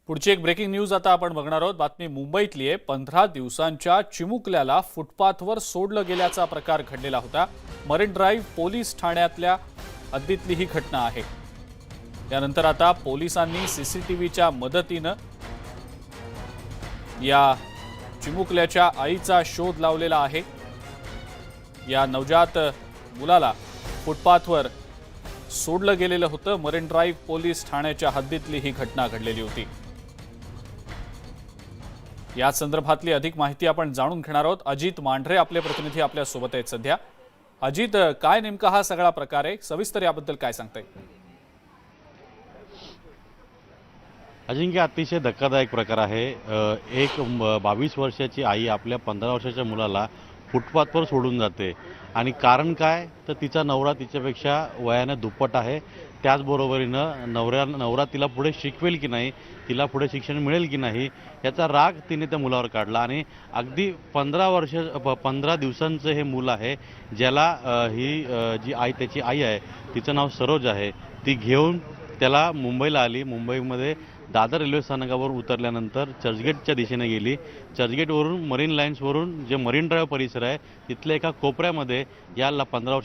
पुढची एक breaking news आता आपण बघणार आहोत। बातमी मुंबईतली आहे। 15 दिवसांच्या चिमुकल्याला फुटपाथवर सोडलं गेल्याचा प्रकार घडलेला होता। मरीन ड्राईव्ह पोलीस ठाण्यातल्या हद्दीतली ही घटना आहे। यानंतर आता पोलिसांनी सीसीटीव्हीच्या मदतीने या चिमुकल्याच्या आईचा शोध लावलेला आहे। या नवजात मुलाला फुटपाथवर सोडलं गेलेलं होतं। मरीन ड्राईव्ह पोलीस ठाण्याच्या हद्दीतली ही घटना घडलेली होती। या संदर्भातली अधिक माहिती आपण जाणून घेणार आहोत। अजित मांढरे आपले प्रतिनिधी आपल्या सोबत आहेत सध्या। अजित, काय नेमका हा सगळा प्रकार आहे, सविस्तर याबद्दल काय सांगताय? अजिंक्य, अतिशय धक्कादायक प्रकार आहे। एक 22 वर्षाची आई आपल्या 15 वर्षाच्या मुलाला फुटपाथवर सोडून जाते आणि कारण काय तर तिचा नवरा तिच्यापेक्षा वयाने दुप्पट आहे। त्याचबरोबरीनं नवरा तिला पुढे शिकवेल की नाही, तिला पुढे शिक्षण मिळेल की नाही याचा राग तिने त्या मुलावर काढला आणि अगदी 15 दिवसांचं हे मूल आहे, ज्याला ही जी आई त्याची आई आहे तिचं नाव सरोज आहे। ती घेऊन त्याला मुंबईला आली। मुंबईमध्ये दादर रेल्वे स्थानकावर उतरल्यानंतर चर्चगेटच्या दिशेने गेली। चर्चगेटवरून मरीन लाईन्सवरून जे मरीन ड्राईव्ह परिसर आहे तिथल्या एका कोपऱ्यामध्ये या 15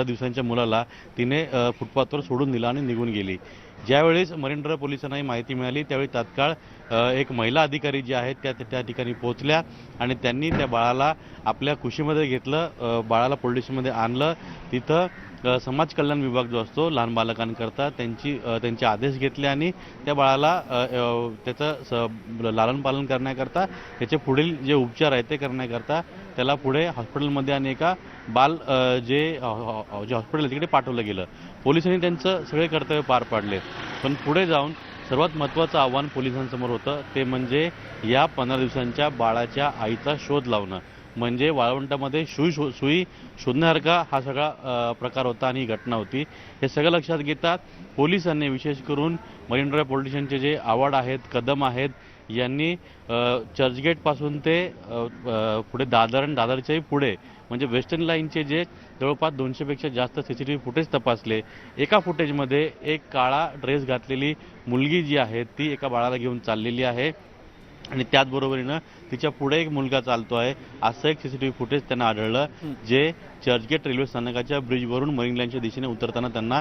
दिवसांच्या मुलाला तिने फुटपाथवर सोडून दिला आणि निघून गेली। ज्यावेळेस मरीन ड्राईव्ह पोलिसांना ही माहिती मिळाली त्यावेळी तात्काळ एक महिला अधिकारी जे आहेत त्या ठिकाणी पोहोचल्या आणि त्यांनी त्या बाळाला आपल्या कुशीमध्ये घेतलं। बाळाला पोलीस स्टेशनमध्ये आणलं। तिथं समाज कल्याण विभाग जो असतो लहान बालकांकरता त्यांचे आदेश घेतले आणि त्या बाळाला त्याचं लालन पालन करण्याकरता त्याचे पुढील जे उपचार आहेत ते करण्याकरता त्याला पुढे हॉस्पिटलमध्ये आणि एका जे हॉस्पिटल आहे तिकडे पाठवलं गेलं। पोलिसांनी त्यांचं सगळे कर्तव्य पार पाडले, पण पुढे जाऊन सर्वात महत्त्वाचं आव्हान पोलिसांसमोर होतं ते म्हणजे या 15 दिवसांच्या बाळाच्या आईचा शोध लावणं। म्हणजे वाळवंटामध्ये सुई शोधण्यासारखा हा सगळा प्रकार होता आणि ही घटना होती। हे सगळं लक्षात घेता पोलिसांनी विशेष करून मरीन ड्राईव्ह पोलीस स्टेशनचे जे आवाड आहेत, कदम आहेत, यांनी चर्चगेटपासून ते पुढे दादर आणि दादरच्याही पुढे म्हणजे वेस्टर्न लाईनचे जे जवळपास 200पेक्षा जास्त सीसीटीव्ही फुटेज तपासले। एका फुटेजमध्ये एक काळा ड्रेस घातलेली मुलगी जी आहे ती एका बाळाला घेऊन चाललेली आहे आणि त्याचबरोबरीनं तिच्या पुढे एक मुलगा चालतो आहे असं एक सीसीटीव्ही फुटेज त्यांना आढळलं, जे चर्चगेट रेल्वे स्थानकाच्या ब्रिजवरून मरीन लाईनच्या दिशेने उतरताना त्यांना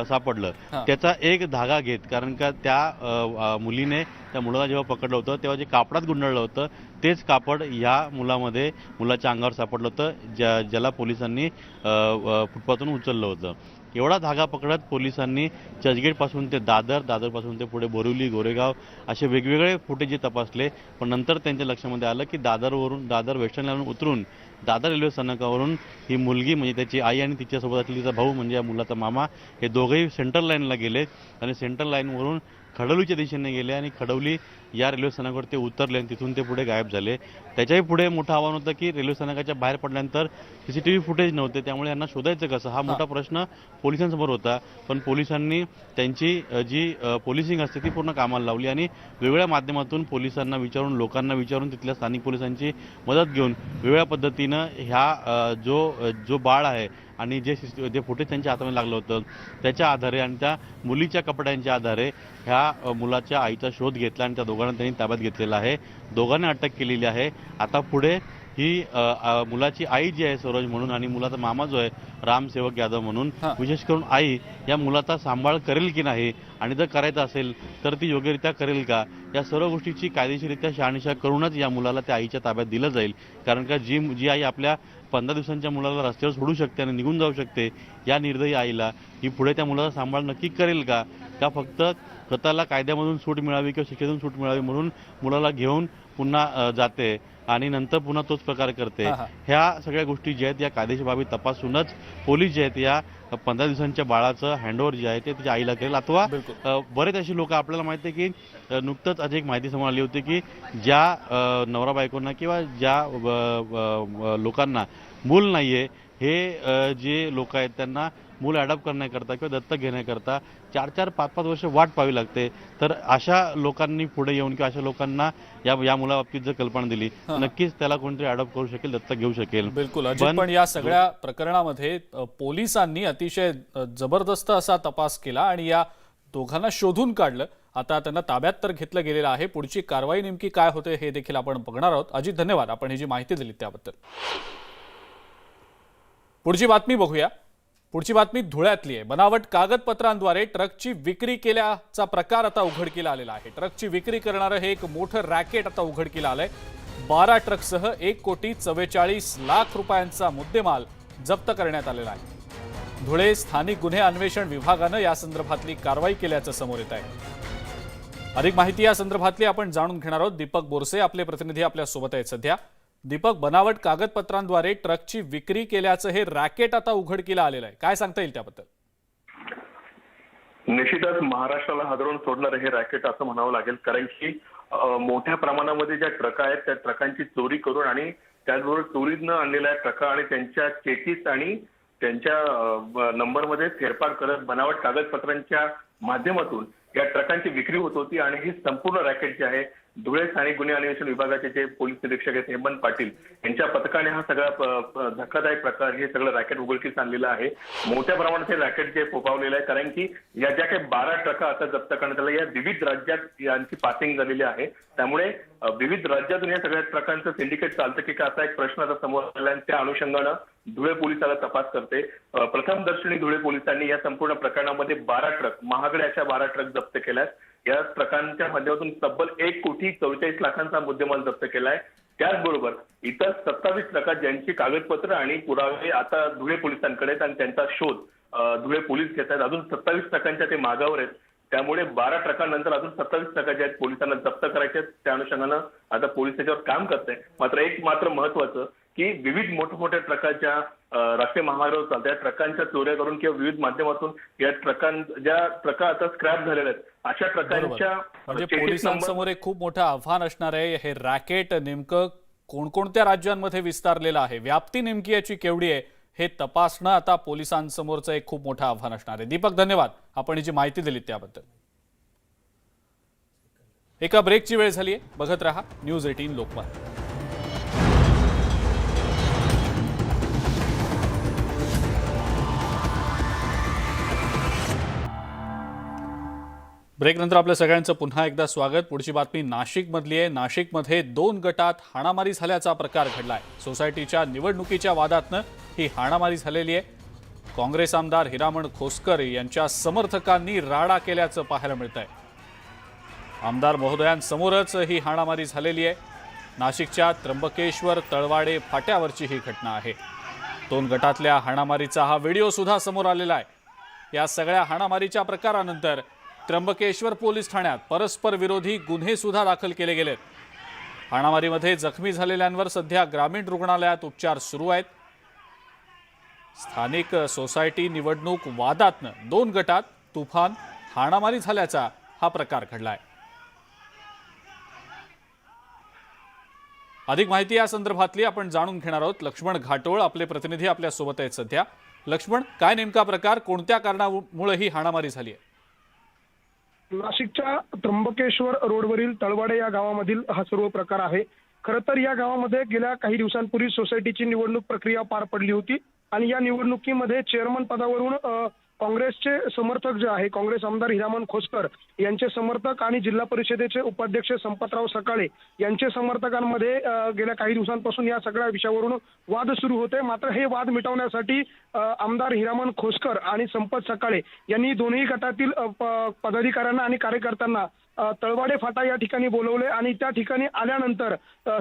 सापडलं। त्याचा एक धागा घेत, कारण का त्या मुलीने त्या मुलाला जेव्हा पकडलं होतं तेव्हा जे कापडात गुंडाळलं होतं तेच कापड या मुलाच्या अंगावर सापडलं होतं, ज्याला पोलिसांनी फुटपाथून उचललं होतं। एवढा धागा पकडत पोलिसांनी चर्चगेटपासून ते दादरपासून ते पुढे बोरिवली, गोरेगाव असे वेगवेगळे फुटेज तपासले, पण नंतर त्यांच्या लक्षामध्ये आलं की दादर वेस्टर्न लाईनवरून उतरून दादर रेल्वे स्थानकावरून ही मुलगी म्हणजे त्याची आई आणि तिच्यासोबत तिचा भाऊ म्हणजे या मुलाचा मामा हे दोघेही सेंट्रल लाईनला गेले आणि सेंट्रल लाईनवरून खडवलीच्या दिशेने गेले आणि खडवली या रेल्वे स्थानकावर ते उतरले आणि तिथून ते पुढे गायब झाले। त्याच्याही पुढे मोठं आव्हान होतं की रेल्वे स्थानकाच्या बाहेर पडल्यानंतर सीसीटीव्ही फुटेज नव्हते, त्यामुळे यांना शोधायचं कसं हा मोठा प्रश्न पोलिसांसमोर होता। पण पोलिसांनी त्यांची जी पोलिसिंग असते ती पूर्ण कामाला लावली आणि वेगवेगळ्या माध्यमातून पोलिसांना विचारून, लोकांना विचारून, तिथल्या स्थानिक पोलिसांची मदत घेऊन वेगवेगळ्या पद्धतीनं ह्या जो बाळ आहे आणि जे फुटेज त्यांच्या हातामध्ये लागलं होतं त्याच्या आधारे आणि त्या मुलीच्या कपड्यांच्या आधारे ह्या मुलाच्या आईचा शोध घेतला आणि त्या दोघांना त्यांनी ताब्यात घेतलेला आहे। दोघांना अटक केलेली आहे। आता पुढे ही मुलाची आई जी आहे सरोज म्हणून आणि मुलाचा मामा जो आहे रामसेवक यादव म्हणून, विशेष करून आई या मुलाचा सांभाळ करेल की नाही आणि जर करायचं असेल तर ती योग्यरित्या करेल का, या सर्व गोष्टीची कायदेशीररित्या शहानिशा करूनच या मुलाला त्या आईच्या ताब्यात दिलं जाईल। कारण का जी आई आपल्या 15 दिवसांच्या मुलाला रस्त्यावर सोडू शकते आणि निघून जाऊ शकते, या निर्दयी आईला ही पुढे त्या मुलाचा सांभाळ नक्की करेल का फक्त स्वतःला कायद्यामधून सूट मिळावी किंवा शिक्षेतून सूट मिळावी म्हणून मुलाला घेऊन पुन्हा जाते आणि नंतर पुन्हा तोच प्रकार करते। ह्या सगळ्या गोष्टी ज्या आहेत या कायदेशीर बाबी तपासूनच पोलीस जे आहेत या 15 दिवसांच्या बाळाचं हँडओव्हर जे आहे ते तिच्या आईला करेल। अथवा बरेच अशी लोक, आपल्याला माहिती आहे की नुकतंच आज एक माहिती समोर आली होती की ज्या नवरा बायकोंना किंवा ज्या लोकांना मूल नाहीये हे जे लोक आहेत त्यांना मूल अडॉप्ट करण्याकरता किंवा दत्तक घेण्याकरता 4-4, 5-5 वर्ष वाट पाहावी लागते। तर अशा लोकांनी पुढे येऊन किंवा अशा लोकांना या मुलाबाबतीत जर कल्पना दिली नक्कीच त्याला कोणतरी अडॉप्ट करू शकेल, दत्तक घेऊ शकेल। बिलकुल अजित, पण या सगळ्या प्रकरणामध्ये पोलिसांनी अतिशय जबरदस्त असा तपास केला आणि या दोघांना शोधून काढलं आता त्यांना ताब्यात तर घेतलं गेलेलं आहे. पुढची कारवाई नेमकी काय होते हे देखील आपण बघणार आहोत. अजित, धन्यवाद आपण ही जी माहिती दिली त्याबद्दल. पुढची बातमी बघूया. पुढची बातमी धुळ्यातली आहे. बनावट कागदपत्रांद्वारे ट्रकची विक्री केल्याचा प्रकार आता उघडकीला आलेला आहे. ट्रकची विक्री करणारं हे एक मोठं रॅकेट आता उघडकीला आलंय. 12 ट्रकसह 1,44,00,000 रुपयांचा मुद्देमाल जप्त करण्यात आलेला आहे. धुळे स्थानिक गुन्हे अन्वेषण विभागानं या संदर्भातली कारवाई केल्याचं समोर येत आहे. अधिक माहिती या संदर्भातली आपण जाणून घेणार आहोत. दीपक बोरसे आपले प्रतिनिधी आपल्या सोबत आहेत सध्या. दीपक, बनावट कागदपत्रांद्वारे ट्रकची विक्री केल्याचं हे रॅकेट आता उघडकीला आलेलं आहे. काय सांगता येईल त्याबद्दल? निश्चितच महाराष्ट्राला हादरवून सोडणारं हे रॅकेट असं म्हणावं लागेल, कारण की मोठ्या प्रमाणामध्ये ज्या ट्रक आहेत त्या ट्रकांची चोरी करून आणि त्याचबरोबर चोरीनं आणलेल्या ट्रका आणि त्यांच्या चेकीस आणि त्यांच्या नंबरमध्ये फेरफार करत बनावट कागदपत्रांच्या माध्यमातून या ट्रकांची विक्री होत होती. आणि ही संपूर्ण रॅकेट जी आहे, धुळे स्थानिक गुन्हे अन्वेषण विभागाचे जे पोलीस निरीक्षक आहेत हेमंत पाटील यांच्या पथकाने हा सगळा धक्कादायक प्रकार हे सगळं रॅकेट उघडकीस आणलेलं आहे. मोठ्या प्रमाणात हे रॅकेट जे फोफावलेलं आहे, कारण की या ज्या काही 12 ट्रका आता जप्त करण्यात आल्या या विविध राज्यात यांची पासिंग झालेली आहे. त्यामुळे विविध राज्यातून या सगळ्या ट्रकांचं सिंडिकेट चालतं की का, असा एक प्रश्न आता समोर आला आणि त्या अनुषंगानं धुळे पोलिसाला तपास करते. प्रथमदर्शनी धुळे पोलिसांनी या संपूर्ण प्रकरणामध्ये 12 ट्रक, महागड्या अशा 12 ट्रक जप्त केल्यात. या ट्रकांच्या माध्यमातून तब्बल 1,44,00,000 मुद्देमाल जप्त केलाय. त्याचबरोबर इतर 27 ट्रका ज्यांची कागदपत्र आणि पुरावे आता धुळे पोलिसांकडे आहेत आणि त्यांचा शोध धुळे पोलीस घेत आहेत. अजून 27 ट्रकांच्या ते मागावर आहेत. त्यामुळे 12 ट्रकांनंतर अजून 27 ट्रका ज्या आहेत पोलिसांना जप्त करायचे आहेत. त्या अनुषंगानं आता पोलीस त्याच्यावर काम करत आहे. मात्र महत्वाचं की विविध मोठमोठ्या ट्रकाच्या राष्ट्रीय महामार्गावर चालत्या ट्रकांच्या चोऱ्या करून किंवा विविध माध्यमातून या ज्या ट्रका आता स्क्रॅप झालेल्या आहेत अशा ट्रकांच्या म्हणजे पोलिसांसमोर एक खूप मोठं आव्हान असणार आहे. हे रॅकेट नेमकं कोणकोणत्या राज्यांमध्ये विस्तारलेलं आहे, व्याप्ती नेमकी याची केवढी आहे हे तपासणं आता पोलिसांसमोरचं एक खूप मोठं आव्हान असणार आहे. दीपक, धन्यवाद आपण ही जी माहिती दिली त्याबद्दल. एका ब्रेकची वेळ झाली आहे. बघत रहा न्यूज 18 लोकमत. ब्रेकनंतर आपल्या सगळ्यांचं पुन्हा एकदा स्वागत. पुढची बातमी नाशिकमधली आहे. नाशिकमध्ये 2 गटात हाणामारी झाल्याचा प्रकार घडलाय. सोसायटीच्या निवडणुकीच्या वादातनं ही हाणामारी झालेली आहे. काँग्रेस आमदार हिरामण खोसकर यांच्या समर्थकांनी राडा केल्याचं पाहायला मिळत आहे. आमदार महोदयांसमोरच ही हाणामारी झालेली आहे. नाशिकच्या त्र्यंबकेश्वर तळवाडे फाट्यावरची ही घटना आहे. 2 गटातल्या हाणामारीचा हा व्हिडिओ सुद्धा समोर आलेला आहे. या सगळ्या हाणामारीच्या प्रकारानंतर त्र्यंबकेश्वर पोलीस ठाण्यात परस्पर विरोधी गुन्हे सुद्धा दाखल केले गेलेत. हाणामारीमध्ये जखमी झालेल्यांवर सध्या ग्रामीण रुग्णालयात उपचार सुरू आहेत. स्थानिक सोसायटी निवडणूक वादातनं 2 गटात तुफान हाणामारी झाल्याचा हा प्रकार घडलाय. अधिक माहिती या संदर्भातली आपण जाणून घेणार आहोत. लक्ष्मण घाटोळ आपले प्रतिनिधी आपल्या सोबत आहेत सध्या. लक्ष्मण, काय नेमका प्रकार, कोणत्या कारणामुळे ही हाणामारी झाली आहे? नाशिकच्या त्र्यंबकेश्वर रोडवरील तळवाडे या गावामधील हा सर्व प्रकार आहे. खरं तर या गावामध्ये गेल्या काही दिवसांपूर्वी सोसायटीची निवडणूक प्रक्रिया पार पडली होती आणि या निवडणुकीमध्ये चेअरमन पदावरून काँग्रेसचे समर्थक जे आहे, काँग्रेस आमदार हिरामण खोसकर यांचे समर्थक आणि जिल्हा परिषदेचे उपाध्यक्ष संपतराव सकाळे यांचे समर्थकांमध्ये गेल्या काही दिवसांपासून या सगळ्या विषयावरून वाद सुरू होते. मात्र हे वाद मिटवण्यासाठी आमदार हिरामण खोसकर आणि संपत सकाळे यांनी दोन्ही गटातील पदाधिकाऱ्यांना आणि कार्यकर्त्यांना तळवाडे फाटा या ठिकाणी बोलवले आणि त्या ठिकाणी आल्यानंतर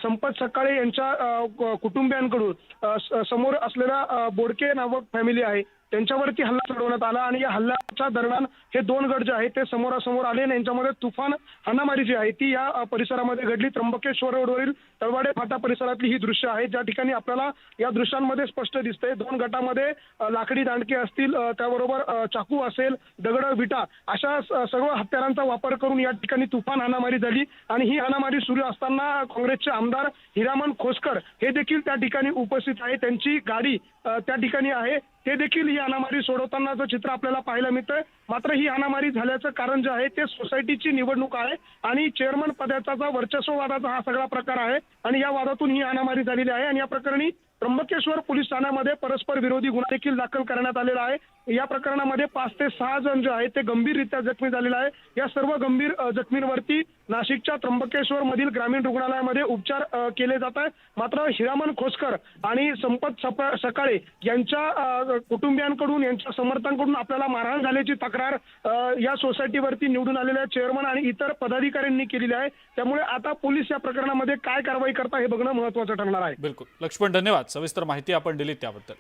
संपत सकाळे यांच्या कुटुंबियांकडून समोर असलेल्या बोडके नावक फॅमिली आहे त्यांच्यावरती हल्ला चढवण्यात आला आणि या हल्ल्याच्या दरम्यान हे 2 गट जे आहेत ते समोरासमोर आले आणि यांच्यामध्ये तुफान हाणामारी जी आहे ती या परिसरामध्ये घडली. त्र्यंबकेश्वर रोडवरील तळवाडे फाटा परिसरातली ही दृश्य आहे, ज्या ठिकाणी आपल्याला या दृश्यांमध्ये स्पष्ट दिसतंय 2 गटामध्ये लाकडी दांडके असतील, त्याबरोबर चाकू असेल, दगड, विटा अशा सर्व हत्यारांचा वापर करून या ठिकाणी तुफान हाणामारी झाली आणि ही हाणामारी सुरू असताना काँग्रेसचे आमदार हिरामण खोसकर हे देखील त्या ठिकाणी उपस्थित आहे. त्यांची गाडी त्या ठिकाणी आहे. ते देखील ही हाणामारी सोडवतानाचं चित्र आपल्याला पाहायला मिळतंय. मात्र ही हाणामारी झाल्याचं कारण जे आहे ते सोसायटीची निवडणूक आहे आणि चेअरमन पदाचा वर्चस्ववादाचा हा सगळा प्रकार आहे आणि या वादातून ही हाणामारी झालेली आहे आणि या प्रकरणी त्र्यंबकेश्वर पोलीस ठाण्यामध्ये परस्पर विरोधी गुन्हा देखील दाखल करण्यात आलेला आहे. या प्रकरणामध्ये 5 ते 6 जण जे आहेत ते गंभीररित्या जखमी झालेले आहे. या सर्व गंभीर जखमींवरती नाशिकच्या त्र्यंबकेश्वर मधील ग्रामीण रुग्णालयामध्ये उपचार केले जात आहे. मात्र हिरामन खोसकर आणि संपत सकाळे यांच्या कुटुंबियांकडून, यांच्या समर्थकांकडून आपल्याला मारहाण झाल्याची तक्रार या सोसायटीवरती निवडून आलेल्या चेअरमन आणि इतर पदाधिकाऱ्यांनी केलेली आहे. त्यामुळे आता पोलीस या प्रकरणामध्ये काय कारवाई करता हे बघणं महत्त्वाचं ठरणार आहे. बिलकुल लक्ष्मण, धन्यवाद. सविस्तर माहिती आपण दिली त्याबद्दल.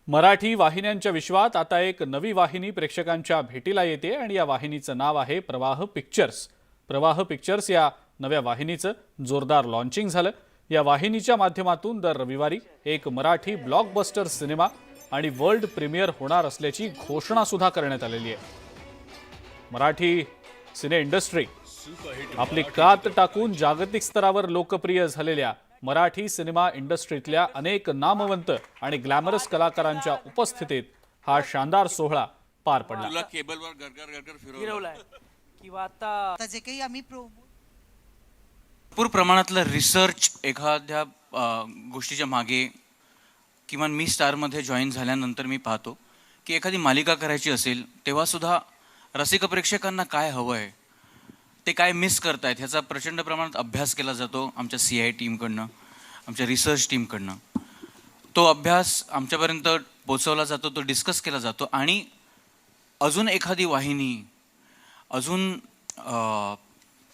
मराठी वाहिन्यांच्या विश्वात आता एक नवी वाहिनी प्रेक्षकांच्या भेटीला येते आणि या वाहिनीचं नाव आहे प्रवाह पिक्चर्स. प्रवाह पिक्चर्स या नव्या वाहिनीचं जोरदार लॉन्चिंग झालं. या वाहिनीच्या माध्यमातून दर रविवारी एक मराठी ब्लॉकबस्टर सिनेमा आणि वर्ल्ड प्रीमियर होणार असल्याची घोषणा सुद्धा करण्यात आलेली आहे. मराठी सिने इंडस्ट्री आपली कात टाकून जागतिक स्तरावर लोकप्रिय झालेल्या मराठी सिनेमा इंडस्ट्रीतल्या अनेक नामवंत आणि ग्लॅमरस कलाकारांच्या उपस्थितीत हा शानदार सोहळा पार पडला. तुला केबलवर गरगर फिरवलाय किंवा आता जे काही आम्ही भरपूर प्रमाणातलं रिसर्च एखाद्या गोष्टीच्या मागे, किमान मी स्टारमध्ये जॉईन झाल्यानंतर मी पाहतो की एखादी मालिका करायची असेल तेव्हा सुद्धा रसिक प्रेक्षकांना काय हवं आहे, ते काय मिस करतायत ह्याचा प्रचंड प्रमाणात अभ्यास केला जातो आमच्या CI टीमकडनं, आमच्या रिसर्च टीमकडनं. तो अभ्यास आमच्यापर्यंत पोचवला जातो, तो डिस्कस केला जातो आणि अजून एखादी वाहिनी, अजून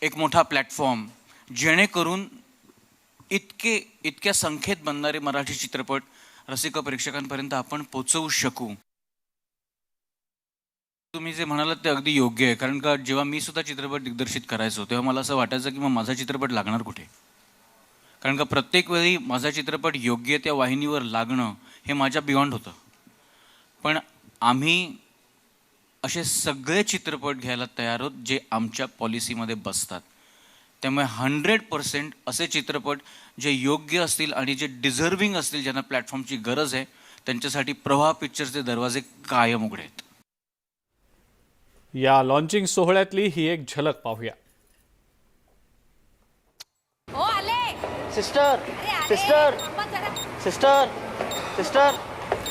एक मोठा प्लॅटफॉर्म जेणेकरून इतक्या संख्येत बनणारे मराठी चित्रपट रसिक प्रेक्षकांपर्यंत आपण पोचवू शकू. तुम्ही जे म्हणालात ते अगदी योग्य आहे. कारण का जेव्हा मी सुद्धा चित्रपट दिग्दर्शित करायचो तेव्हा मला असं वाटायचं की मग माझा चित्रपट लागणार कुठे. कारण का प्रत्येक वेळी माझा चित्रपट योग्य त्या वाहिनीवर लागणं हे माझ्या बियॉन्ड होतं. पण आम्ही असे सगळे चित्रपट घ्यायला तयार आहोत जे आमच्या पॉलिसीमध्ये बसतात. त्यामुळे 100% असे चित्रपट जे योग्य असतील आणि जे डिझर्विंग असतील, ज्यांना प्लॅटफॉर्मची गरज आहे, त्यांच्यासाठी प्रवाह पिक्चरचे दरवाजे कायम उघडे आहेत. या लॉन्चिंग सोहळ्यातली ही एक झलक पाहूया. ओ आले सिस्टर सिस्टर सिस्टर सिस्टर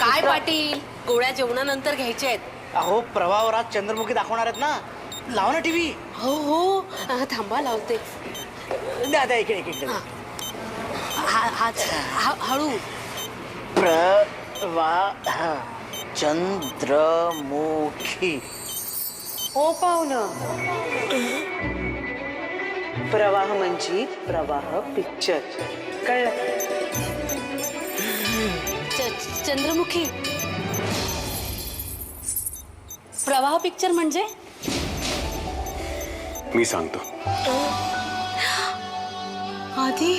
काय पाटील, गोळ्या जेवणानंतर घ्यायच्या आहेत. अहो प्रवाहावर आज चंद्रमुखी दाखवणार आहेत ना, लाव ना टीव्ही. हो हो थांबा लावते. द्या इकडे हळू. प्रवाह चंद्रमुखी. हो पाहुणं, प्रवाह म्हणजे प्रवाह पिक्चर, कळलं? चंद्रमुखी प्रवाह पिक्चर म्हणजे? मी सांगतो. आधी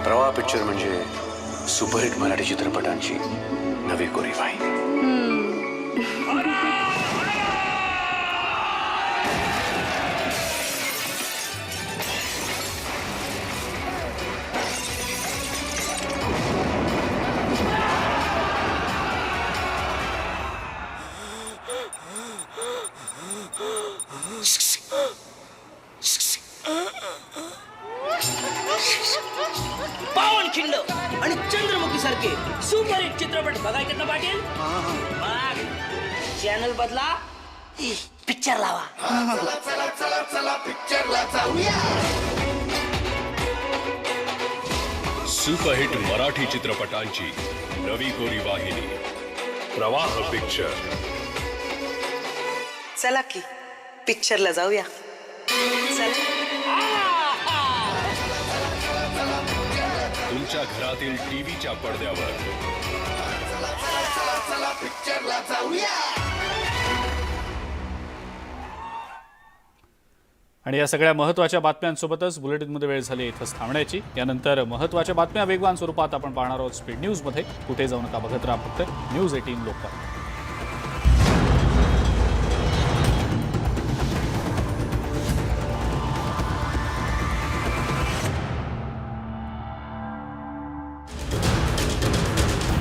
प्रवाह पिक्चर म्हणजे सुपरहिट मराठी चित्रपटांची नवी कोरी वाहिनी. पावनखिंड आणि चंद्रमुखी सारखे सुपरहिट चित्रपट बघायचे ना पाटील. चॅनल बदला, पिक्चर लावा. सुपरहिट मराठी चित्रपटांची नवी कोरी वाहिनी प्रवाह पिक्चर. चला की पिक्चरला जाऊया. चला. तुमच्या घरातील टीव्हीच्या पडद्यावर आणि या सगळ्या महत्त्वाच्या बातम्यांसोबतच बुलेटिनमध्ये वेळ झाली इथंच थांबण्याची. यानंतर महत्त्वाच्या बातम्या वेगवान स्वरूपात आपण पाहणार आहोत स्पीड न्यूजमध्ये. कुठे जाऊ नका, बघत राहा फक्त न्यूज 18 लोकमत.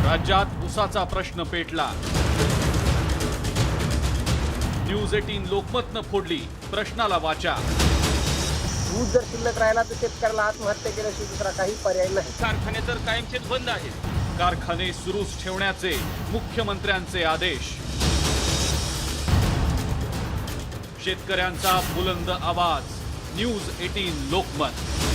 राज्यात ऊसाचा प्रश्न पेटला. न्यूज 18 लोकमतनं फोडली प्रश्नाला वाचा. ऊस जर शिल्लक राहिला तर शेतकऱ्याला आत्महत्या केल्याशिवाय दुसरा काही पर्याय नाही. कारखाने तर कायमचेच बंद आहेत. कारखाने सुरूच ठेवण्याचे मुख्यमंत्र्यांचे आदेश. शेतकऱ्यांचा बुलंद आवाज. न्यूज 18 लोकमत.